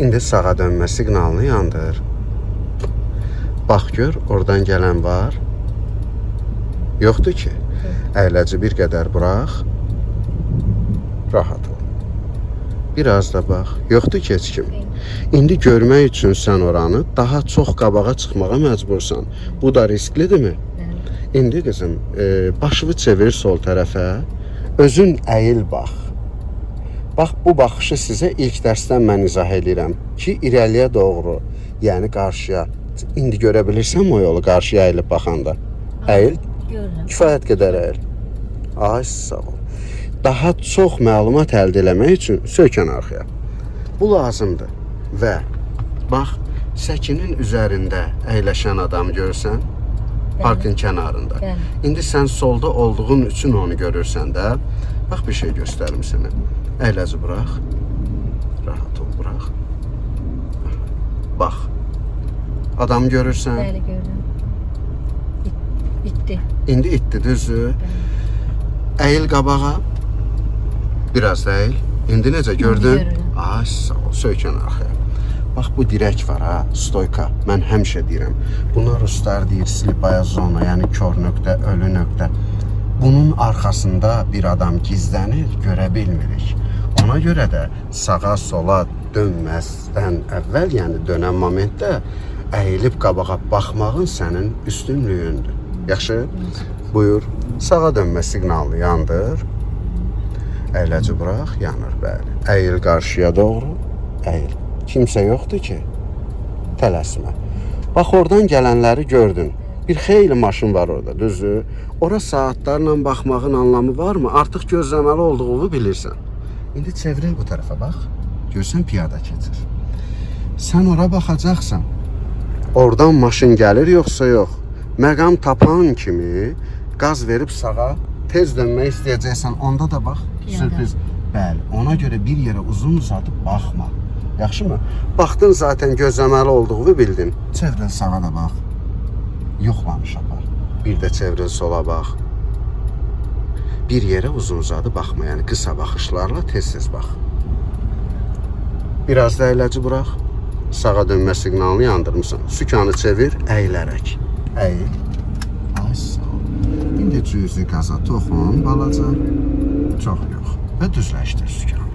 İndi sağa dönmə siqnalını yandır. Bax gör, oradan gələn var. Yoxdur ki. Əyləci bir qədər burax. Rahat ol. Biraz da bax. Yoxdur ki heç kim. İndi görmək üçün sən oranı daha çox qabağa çıxmağa məcbursan. Bu da risklidirmi? İndi qızım, başını çevir sol tərəfə. Özün əyil bax. Bax, bu baxışı sizə ilk dərsdən mən izah edirəm ki, irəliyə doğru, yəni qarşıya. İndi görə bilirsən o yolu qarşıya əyilib baxanda. Əyil. Kifayət qədər əyil. Ay, sağ ol. Daha çox məlumat əldə eləmək üçün sökən arxaya. Bu lazımdır. Və bax, səkinin üzərində əyləşən adam görsən, parkın kənarında. İndi sən solda olduğun üçün onu görürsən də. Bax, bir şey göstərim sənə. Əyləci burax. Rahat ol, burax. Bax. Adam görürsən. Bəli, gördüm. Bitdi. İndi itdi, düzdür. Əyil qabağa. Biraz da əyil. İndi necə gördün? Ay, sağ ol, söykən arxaya. Bax, bu dirək var ha, stoyka. Mən həmişə deyirəm. Buna ruslar deyir slipaya zona, yəni kör nöqtə, ölü nöqtə. Bunun arxasında bir adam gizlənir, görə bilmirik. Ona görə də sağa sola dönməzdən əvvəl, yəni dönən momentdə əyilib qabağa baxmağın sənin üstünlüyündür. Yaxşı? Buyur. Sağa dönmə siqnalını yandır. Əyləci burax, yanır, bəli. Əyil qarşıya doğru, əyil. Kimsə yoxdur ki, tələsmə. Bax, oradan gələnləri gördün. Bir xeyli maşın var orada, düzdür? Ora saatlarla baxmağın anlamı varmı? Artıq gözləməli olduğunu bilirsən. İndi çevril bu tərəfə bax. Görsən piyada keçir. Sən ora baxacaqsan. Oradan maşın gəlir yoxsa yox. Məqam tapan kimi qaz verib sağa tez dönmək istəyəcəksən. Onda da bax, sürpriz. Bəli, ona görə bir yerə uzun uzadıb baxma. Yaxşımı? Baxdın zaten gözləməli olduğunu bildin. Çevril sağa da bax. Yoxlamış apar. Bir də çevril sola bax. Bir yerə uzun uzadı baxma, yəni qısa baxışlarla tez-tez bax. Biraz da əyləci burax. Sağa dönmə siqnalını yandırmısan. Sükanı çevir, əyilərək. Əyil. Ay, sağ ol. İndi cüzü qaza toxun, balaca. Çox yox. Və düzləşdir sükanı.